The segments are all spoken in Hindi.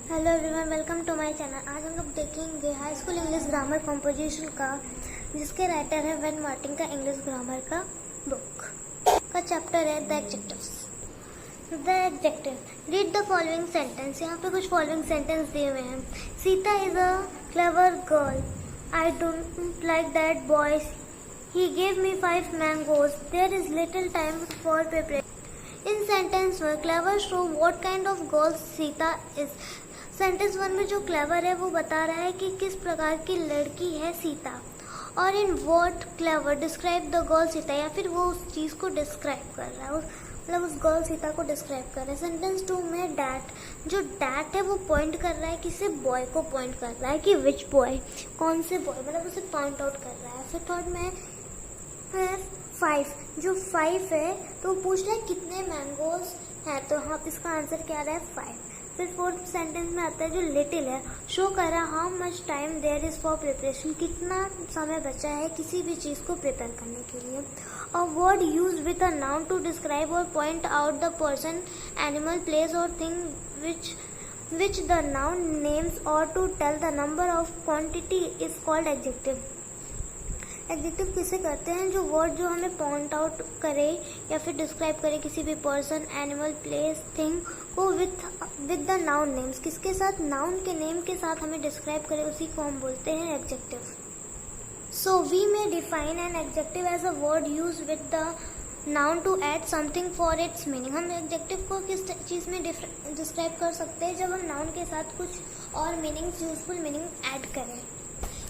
Hello everyone, welcome to my channel. आज हम लोग देखेंगे high school English grammar composition का, जिसके राइटर है वेन मार्टिन का इंग्लिश ग्रामर का बुक का चैप्टर है the adjectives. The adjective, read the following sentence. यहाँ पे कुछ फॉलोइंग सेंटेंस दिए हुए हैं। Sita is a clever girl. I don't like that boy. He gave me 5 mangoes. There is little time for preparation. इन सेंटेंस में clever show what kind of girl Sita is. Sentence 1 में जो क्लेवर है वो बता रहा है कि किस प्रकार की लड़की है सीता, और in word clever describe the girl Sita, या फिर वो उस चीज को डिस्क्राइब कर रहा है, मतलब उस गर्ल सीता को डिस्क्राइब कर रहा है। सेंटेंस 2 में डैट, जो डैट है वो पॉइंट कर रहा है, किसी बॉय को पॉइंट कर रहा है कि विच बॉय, कौन से बॉय, मतलब उसे पॉइंट आउट कर रहा है। फिर थर्ड में है 5, जो 5 है तो वो पूछ रहा है कितने मैंगोज हैं, तो हाँ इसका आंसर क्या आ रहा है 5। फिर फोर्थ सेंटेंस में आता है जो लिटिल है, शो कर रहा है how much time there is for preparation, कितना समय बचा है किसी भी चीज को प्रिपेयर करने के लिए। A word use with a noun to describe और point out the person, animal, place और thing which the noun names, or to tell the number of quantity is called adjective. Adjective किसे करते हैं? जो वर्ड जो हमें पॉइंट आउट करे या फिर डिस्क्राइब करे किसी भी पर्सन, एनिमल, प्लेस, थिंग को विद द नाउन नेम्स, किसके साथ, नाउन के नेम के साथ हमें डिस्क्राइब करे, उसी को हम बोलते हैं adjective. So we may define an adjective as a word use with the noun to add something for its meaning. हम एडजेक्टिव को किस चीज में डिस्क्राइब कर सकते हैं? जब हम नाउन के साथ कुछ और मीनिंग्स, यूजफुल मीनिंग ऐड करें।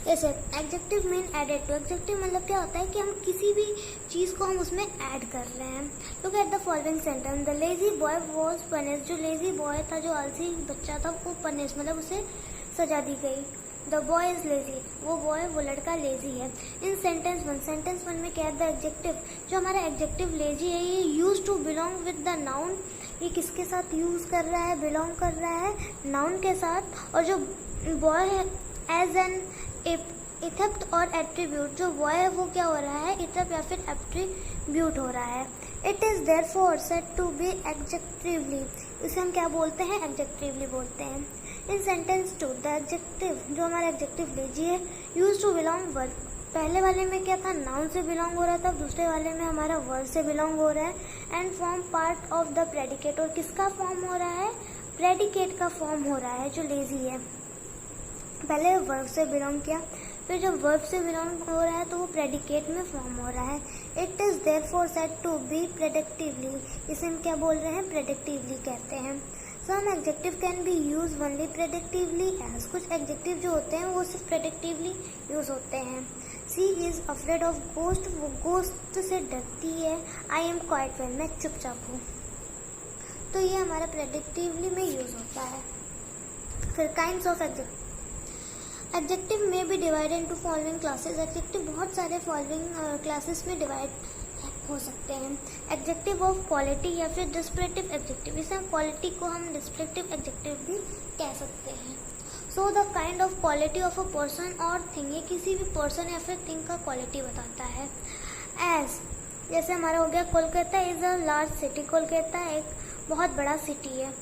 जैसे adjective mean added to. Adjective मतलब क्या होता है कि हम किसी भी चीज को हम उसमें ऐड कर रहे हैं। Look at the following sentence. The lazy boy was punished. जो लेजी बॉय था, जो आलसी बच्चा था, वो पनिश मतलब उसे सजा दी गई। The boy is lazy. वो बॉय, वो लड़का लेजी है। इन सेंटेंस 1 में क्या है? द एडजेक्टिव, जो हमारा एडजेक्टिव लेजी है, ये use to belong with the noun. ये किसके साथ यूज कर रहा है? बिलोंग कर रहा है नाउन के साथ। और जो बॉय है एज एन इथेप्ट और एट्रीब्यूट, जो बॉय है वो क्या हो रहा है? इथेप्ट या फिर एट्रीब्यूट हो रहा है। It is therefore said to be adjectively. इसे हम क्या बोलते हैं? एडजेक्टिवली बोलते हैं। इन सेंटेंस 2, द एडजेक्टिव, जो हमारा एडजेक्टिव लेजी है, यूज टू बिलोंग वर्ब। पहले वाले में क्या था? नाउन से बिलोंग हो रहा था, दूसरे वाले में हमारा वर्ब से बिलोंग हो रहा है। And form part of the predicate. और किसका फॉर्म हो रहा है? प्रेडिकेट का फॉर्म हो रहा है, जो लेजी है। पहले वर्ब से बिलोंग किया, फिर जब वर्ब से बिलोंग हो रहा है तो वो प्रेडिकेट में फॉर्म हो रहा है। It is therefore said to be predicatively. इसे हम क्या बोल रहे हैं? प्रेडिक्टिवली कहते हैं। Some adjective can be use only predicatively as. कुछ एडजेक्टिव जो होते हैं वो सिर्फ प्रेडिक्टिवली यूज होते हैं। She is afraid of ghost. वो गोस्ट से डरती है। I am quite well. मैं चुपचाप हूँ। तो ये हमारा प्रेडिक्टिवली में यूज होता है। फिर काइंड्स ऑफ एडजेक्टिव। एडजेक्टिव में भी divide into following classes. Adjective बहुत सारे फॉलोइंग क्लासेस में डिवाइड हो सकते हैं। एडजेक्टिव ऑफ क्वालिटी या फिर डिस्क्रिप्टिव एडजेक्टिव। इसे क्वालिटी को हम डिस्क्रिप्टिव एडजेक्टिव भी कह सकते हैं। So the kind of quality of a person और थिंग, ये किसी भी पर्सन या फिर थिंग का क्वालिटी बताता है। एज, जैसे हमारा हो गया Kolkata is a large city. Kolkata एक बहुत बड़ा सिटी है।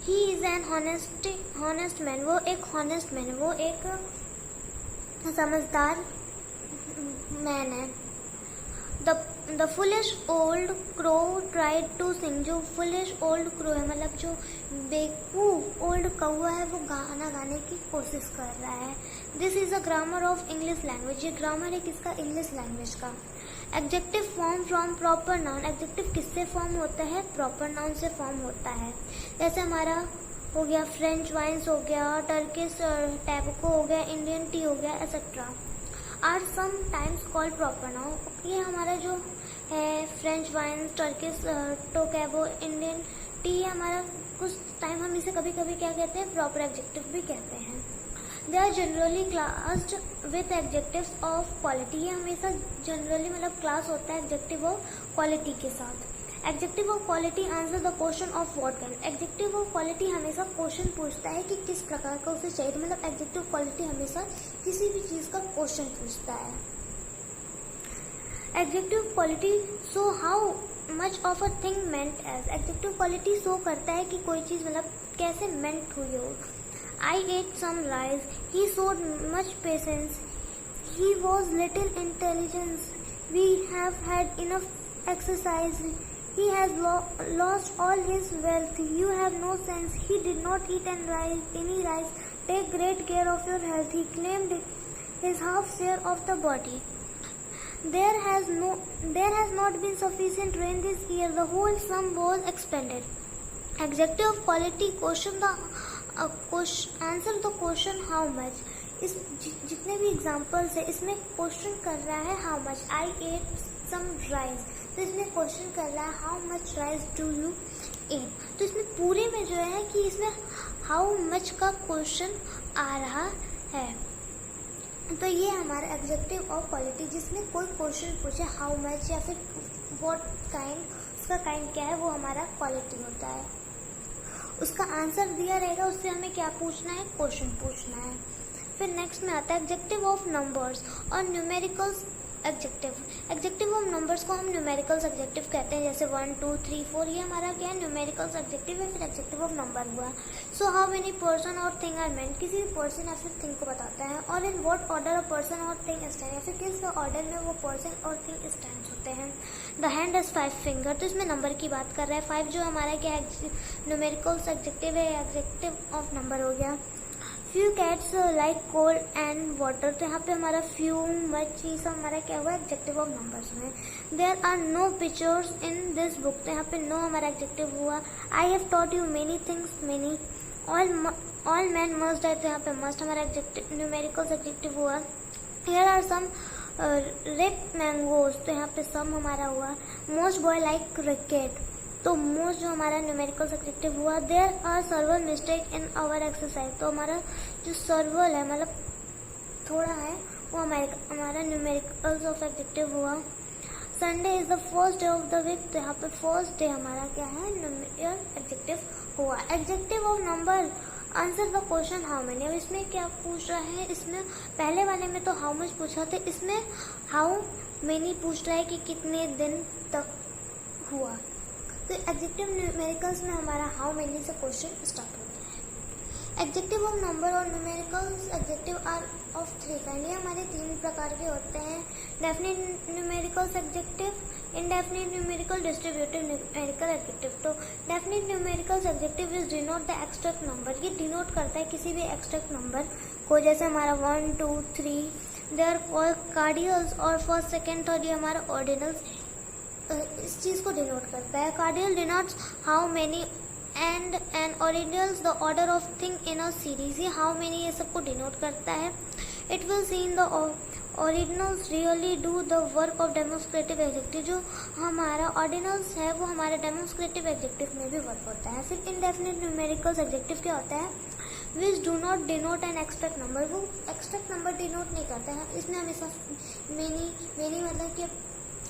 He is an honest man. वो एक हॉनेस्ट मैन है, वो एक समझदार मैन है। The foolish old crow tried to sing. जो फुलिश ओल्ड क्रो है, मतलब जो बेवकूफ ओल्ड कौवा है, वो गाना गाने की कोशिश कर रहा है। This is a grammar of English language. ये ग्रामर है किसका? इंग्लिश लैंग्वेज का। Adjective form from proper noun. Adjective किससे फॉर्म होता है? प्रॉपर नाउन से फॉर्म होता है। जैसे हमारा हो गया फ्रेंच वाइन्स हो गया, टर्किश टैबको हो गया, इंडियन टी हो गया, etcetera are sometimes called proper noun. ये हमारा जो है फ्रेंच वाइन्स, टर्किश टोकैबो, इंडियन टी, हमारा कुछ टाइम हम इसे कभी कभी क्या कहते हैं? प्रॉपर एडजेक्टिव भी कहते हैं। They are generally classed with adjectives of quality. ये हमेशा जनरली मतलब क्लास होता है एडजेक्टिव ऑफ क्वालिटी के साथ। Adjective of quality answer the question of what kind. Adjective of quality हमेशा क्वेश्चन पूछता है कि किस प्रकार का उसे चाहिए। मतलब एडजेक्टिव क्वालिटी हमेशा किसी भी चीज का क्वेश्चन पूछता है। Adjective quality show how much of a thing meant as. Adjective quality show करता है कि कोई चीज मतलब कैसे मेंट हुई हो, I ate some rice. He showed much patience. He was little intelligence. We have had enough exercise. He has lost all his wealth. You have no sense. He did not eat any rice. Take great care of your health. He claimed his half share of the body. There has not been sufficient rain this year. The whole sum was expended. Adjective of quality. Answer the question how much. इस जितने भी एग्जाम्पल्स है इसमें क्वेश्चन कर रहा है how much. I ate some rice, तो इसमें क्वेश्चन कर रहा है how much rice do you eat. तो इसमें पूरे में जो है कि इसमें हाउ मच का क्वेश्चन आ रहा है. तो ये हमारा एडजेक्टिव ऑफ क्वालिटी जिसमें कोई क्वेश्चन पूछे हाउ मच या फिर व्हाट काइंड, उसका काइंड क्या है वो हमारा क्वालिटी होता है. उसका आंसर दिया रहेगा, उससे हमें क्या पूछना है, क्वेश्चन पूछना है. फिर नेक्स्ट में आता है एडजेक्टिव ऑफ नंबर्स और numericals adjective. Adjective of numbers को हम न्यूमेरिकल्स एडजेक्टिव कहते हैं, जैसे 1 2 3 4 ये हमारा क्या है न्यूमेरिकल्स एडजेक्टिव है. फिर एडजेक्टिव ऑफ नंबर हुआ. सो हाउ मेनी पर्सन और थिंग आर मेंट, किसी भी पर्सन या फिर थिंग को बताता है. और in what order a person और थिंग स्टैंड, या फिर किस ऑर्डर में वो पर्सन और थिंग स्टैंड होते हैं. द हैंड हैज 5 फिंगर, तो इसमें नंबर की बात कर रहा है. 5 जो हमारा क्या है न्यूमेरिकल्स एडजेक्टिव है, एडजेक्टिव ऑफ नंबर हो गया. Few cats like cold and water, तो यहाँ पे हमारा फ्यू मच ये सब हमारा क्या हुआ एडजेक्टिव ऑफ नंबर्स में. There are no pictures in this book, तो यहाँ पे नो हमारा एडजेक्टिव हुआ. I have taught you many things many. All man must die, तो यहाँ पे मस्ट हमारा एडजेक्टिव न्यूमेरिकल्स एडजेक्टिव हुआ. Here are some red mangoes, तो यहाँ पे सम हमारा हुआ. मोस्ट बॉय लाइक क्रिकेट, तो मोस्ट जो हमारा न्यूमेरिकल एडजेक्टिव हुआ. There are several mistake in our exercise, तो हमारा जो सर्वल है मतलब थोड़ा है वो हमारा न्यूमेरिकल ऑफ एडजेक्टिव हुआ. Sunday is the first day of the week, तो यहाँ पे फर्स्ट डे हमारा क्या है न्यूमेरिकल एडजेक्टिव हुआ. Adjective of number. Answer the question how many. अब इसमें क्या पूछ रहा है, इसमें पहले वाले में तो हाउ मच पूछा था, इसमें हाउ मेनी पूछ रहा है कि कितने दिन तक हुआ. तो एडजेक्टिव न्यूमेरिकल्स में हमारा हाउ मेनी से क्वेश्चन स्टार्ट होता है. एडजेक्टिव ऑफ नंबर और numericals adjective are of 3 kind, ये हमारे 3 प्रकार के होते हैं. Definite numericals adjective, indefinite numerical, distributive numerical adjective. तो definite numericals adjective is denote the extract number, ये डिनोट करता है किसी भी एक्सट्रैक्ट नंबर को, जैसे हमारा 1 2 3. दे आर कॉल्ड कार्डियल्स, और फर्स्ट सेकेंड थर्ड ये हमारा ऑर्डिनल्स इस चीज को डिनोट करता है. Cardinal denotes how many and ordinals the order of thing in a series, ये हाउ मेनी ये सबको डिनोट करता है. It will see in the ordinals really do the work of demonstrative adjective, जो हमारा ऑर्डिनल्स है वो हमारे डेमोन्स्ट्रेटिव एडजेक्टिव में भी वर्क होता है. फिर इनडेफिनिट न्यूमेरिकल्स एडजेक्टिव क्या होता है, which do not denote an extract number, वो एक्सट्रैक्ट नंबर डिनोट नहीं करता है. इसमें हमेशा मेनी मतलब कि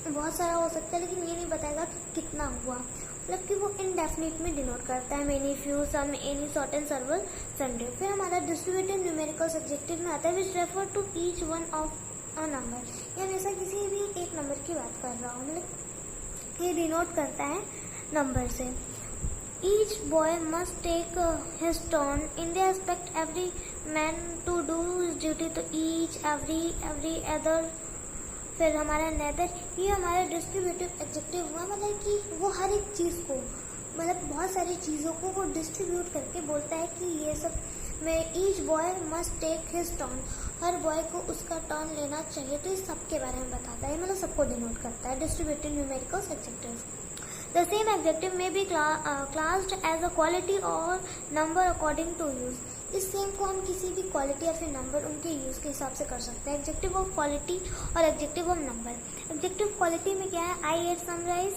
बहुत सारा हो सकता है, लेकिन ये नहीं बताएगा कि कितना हुआ, मतलब कि वो इनडेफिनिट में डिनोट करता है. Many, few, some, any, certain, several, sundry. फिर हमारा डिस्ट्रीब्यूटिव न्यूमेरिकल एडजेक्टिव में आता है which refer to each one of a number, ये हमेशा किसी भी एक नंबर की बात कर रहा हूँ, मतलब ये डिनोट करता है नंबर से. Each boy must take his turn in they expect every man to do his duty, तो ईच, एवरी अदर. फिर हमारा नेदर, ये हमारा डिस्ट्रीब्यूटिव एडजेक्टिव हुआ, मतलब कि वो हर एक चीज़ को, मतलब बहुत सारी चीज़ों को वो डिस्ट्रीब्यूट करके बोलता है कि ये सब में each boy must take his turn, हर बॉय को उसका टर्न लेना चाहिए. तो इस सब के बारे में बताता है, मतलब सबको डिनोट करता है distributive numerical adjective. The same adjective में be classed as a quality और नंबर अकॉर्डिंग टू यूज. इस सेम को हम किसी भी क्वालिटी या फिर नंबर उनके यूज के हिसाब से कर सकते हैं. एडजेक्टिव ऑफ क्वालिटी और adjective of number. Adjective quality में क्या है, आई एट सम राइस,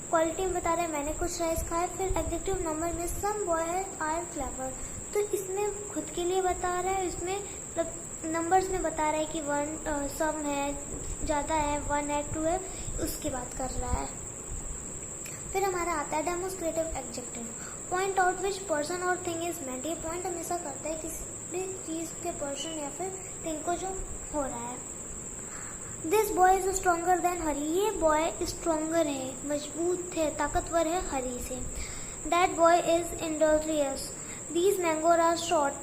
क्वालिटी में बता रहे हैं मैंने कुछ राइस खाए. फिर एडजेक्टिव नंबर में सम बॉय आर क्लेवर, तो इसमें खुद के लिए बता रहा है, इसमें मतलब नंबर्स में बता रहा है कि 1 सम है, ज़्यादा है, 1 है, 2 है, उसकी बात कर रहा है. फिर हमारा आता है demonstrative adjective. Point out which person और थिंग इज मेंट, ये पॉइंट हमेशा करता है किसी भी चीज के पर्सन या फिर थिंग को जो हो रहा है. This boy is stronger than Hari, ये बॉय स्ट्रॉन्गर है, मजबूत है, ताकतवर है हरी से. That boy is industrious. These mango are short,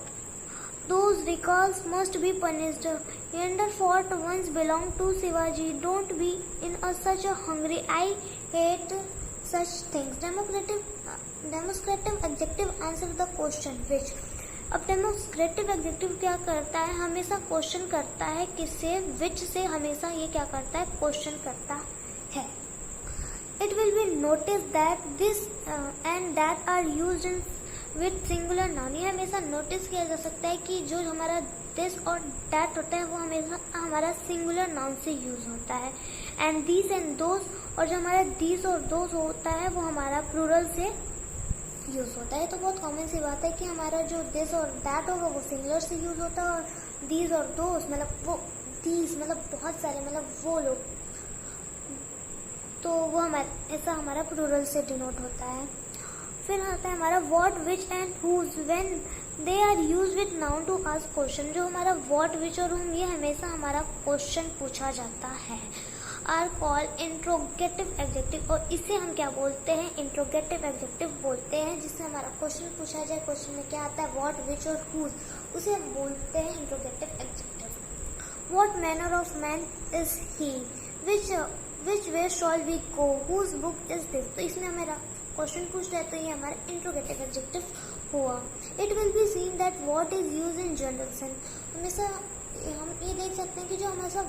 Those recalls must be punished. Yonder fort once belonged to Shivaji. Don't be in such a hurry. I hate such things. Demonstrative adjective answer the question which. अब डेमोस्ट्रेटिव एग्जेक्टिव क्या करता है, हमेशा क्वेश्चन करता है किससे, विच से हमेशा ये क्या करता है, क्वेश्चन करता है. It will be notice that this and that are used in with singular noun. ये हमेशा नोटिस किया जा सकता है कि जो हमारा दिस और दैट होता है वो हमेशा हमारा सिंगुलर नाउन से यूज होता है. एंड दिस एंड दोज, और जो हमारा दिस और दोज होता है वो हमारा प्लूरल से यूज होता है. तो बहुत कॉमन सी बात है कि हमारा जो दिस और दैट होगा वो सिंगुलर से यूज होता है, और दीज और दोस मतलब वो दीज मतलब बहुत सारे मतलब वो लोग, तो वो हमारा ऐसा हमारा प्लूरल से डिनोट होता है. फिर आता है हमारा what, which and whose when they are use with noun to ask question. जो हमारा व्हाट, विच और हुम ये हमेशा हमारा क्वेश्चन पूछा जाता है. आर कॉल इंट्रोगेटिव एग्जेक्टिव, और इसे हम क्या बोलते हैं, इंट्रोगेटिव एग्जेक्टिव बोलते हैं. जिससे हमारा क्वेश्चन पूछा जाए, क्वेश्चन में क्या आता है, व्हाट, विच और हुज, उसे हम बोलते हैं interrogative adjective. What manner of man is he, which way shall we go, whose book is this. तो इसमें हमारा क्वेश्चन पूछ रहा है तो ये हमारा इंट्रोगेटिव एग्जेक्टिव हुआ. It will be seen that what is use in general sense. हमेशा हम ये देख सकते हैं कि जो हमारा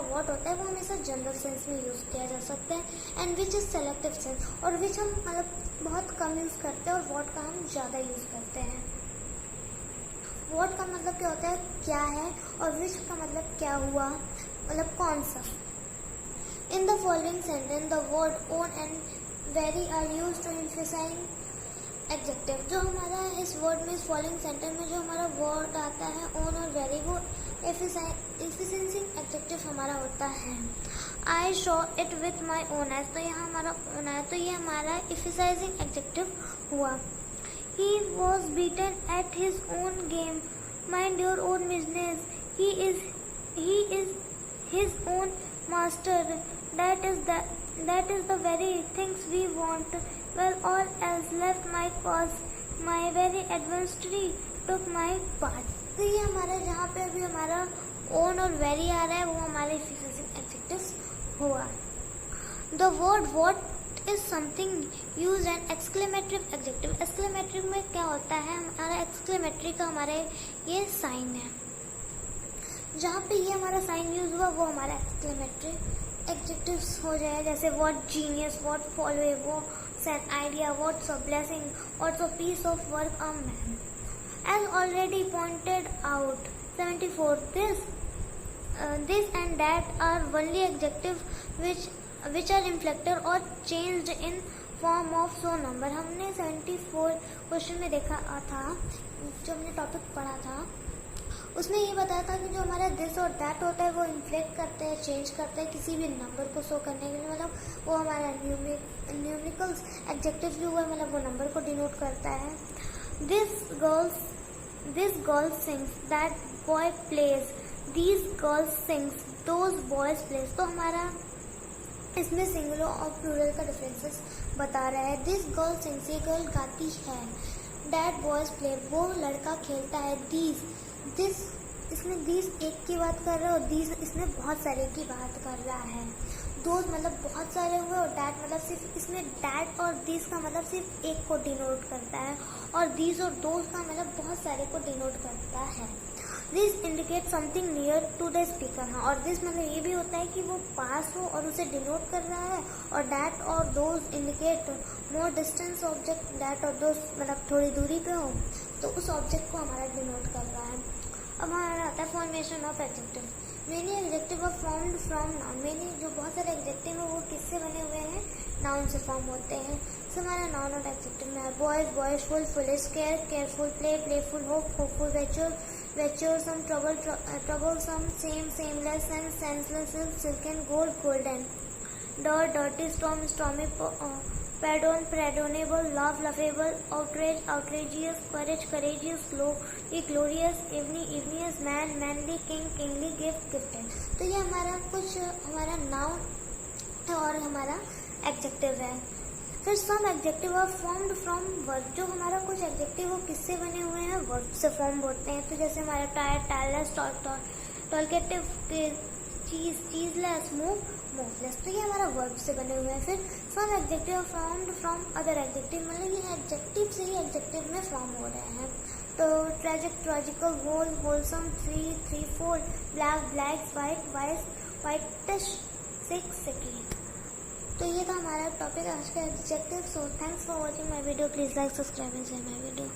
व्हाट होता है वो हमेशा जनरल सेंस में यूज किया जा सकता है. And which is selective sense, और विच हम मतलब बहुत कम यूज करते हैं और व्हाट का हम ज्यादा यूज करते हैं. व्हाट का मतलब क्या होता है, क्या है, और विच का मतलब क्या हुआ, मतलब कौन सा. In the following sentence the word own and very are use to emphasize adjective. जो हमारा इस वर्ड में, इस फॉलोइंग सेंटेंस में जो हमारा वर्ड आता है ओन और वेरी, वो एफिशिएंसिंग एग्जेक्टिव हमारा होता है. I saw it with my own eyes, तो यहाँ हमारा ओन आया, तो ये हमारा एफिसाइजिंग एग्जेक्टिव हुआ. He was beaten at his own game, mind your own business, he is his own master, that is the very things we want. Well, all else left my cause, my very adversary took my part. तो ये हमारा जहाँ पे अभी हमारा ओन और वेरी आ रहा है वो हमारे एफिशिएंसिंग एग्जेक्टिव्स हुआ. The word what is something use N exclamatory executive. Exclamatory में क्या होता है, हमारा एक्सक्लेमेटरी का हमारे ये साइन है. जहाँ पे ये हमारा साइन यूज हुआ वो हमारा एक्सक्लेमेटरी एग्जेक्टिव्स हो जाए. जैसे what genius, what followable, an idea, what's a blessing, what's a piece of work a man. As already pointed out, 74. This and that are only adjectives which are inflected or changed in form of so number. हमने 74 क्वेश्चन में देखा था, जो हमने टॉपिक पढ़ा था उसमें ये बताया था कि जो हमारा दिस और दैट होता है वो इन्फ्लेक्ट करते हैं, चेंज करते हैं किसी भी नंबर को शो करने के लिए. मतलब वो हमारा न्यूमेरिकल्स एग्जेक्टिव जो हुआ मतलब वो नंबर को डिनोट करता है. This girl sings, that boy plays, these girls sings, those boys plays. तो हमारा इसमें सिंगुलर और प्लूरल का डिफरेंसेस बता रहा है. दिस गर्ल सिंग्स, ये गर्ल गाती है. दैट बॉयज प्ले, वो लड़का खेलता है. दिस इसमें दिस एक की बात कर रहा है और दिस इसमें बहुत सारे की बात कर रहा है. दोज मतलब बहुत सारे हुए, और डैट मतलब सिर्फ इसमें डैट और दिस का मतलब सिर्फ एक को डिनोट करता है, और दिस और दोज का मतलब बहुत सारे को डिनोट करता है. This indicate something near to the speaker. हाँ, और दिस मतलब ये भी होता है कि वो पास हो और उसे डिनोट कर रहा है. और डैट और those indicate more distance object. That और दोज मतलब थोड़ी दूरी पे हो तो उस ऑब्जेक्ट को हमारा डिनोट कर रहा है. अब हमारा आता है formation of adjective. Many adjective are formed from noun. Many जो बहुत सारे एडजेक्टिव हैं वो किससे बने हुए हैं, नाउन से फॉर्म होते हैं. तो हमारा नाउन और एडजेक्टिव में boys, boastful, foolish, careful, playful, hopeful, venturesome, troublesome, shameless, and senseless, silken, gold, dirty, stormy, pardonable, laughable, outrageous, courageous, glorious, evening, man, manly, kingly, gifted. तो ये हमारा नाउन है और हमारा एडजेक्टिव है. फिर some adjective are formed from verb. जो हमारा कुछ एडजेक्टिव वो किससे बने हुए हैं, वर्ब से फॉर्म होते हैं। तो जैसे हमारे tire, tireless, talkative, ceaseless, moveless, तो ये हमारा वर्ब से बने हुए हैं। फिर some adjective found from other adjective, मतलब ये एडजेक्टिव से ही एडजेक्टिव में फॉर्म हो रहे हैं। तो tragic, tragical, whole, wholesome, three, four, black, blacks, white, whitish, sick, sickly. तो ये था हमारा टॉपिक आज का adjective. So thanks for watching my video. Please like, subscribe and share my video.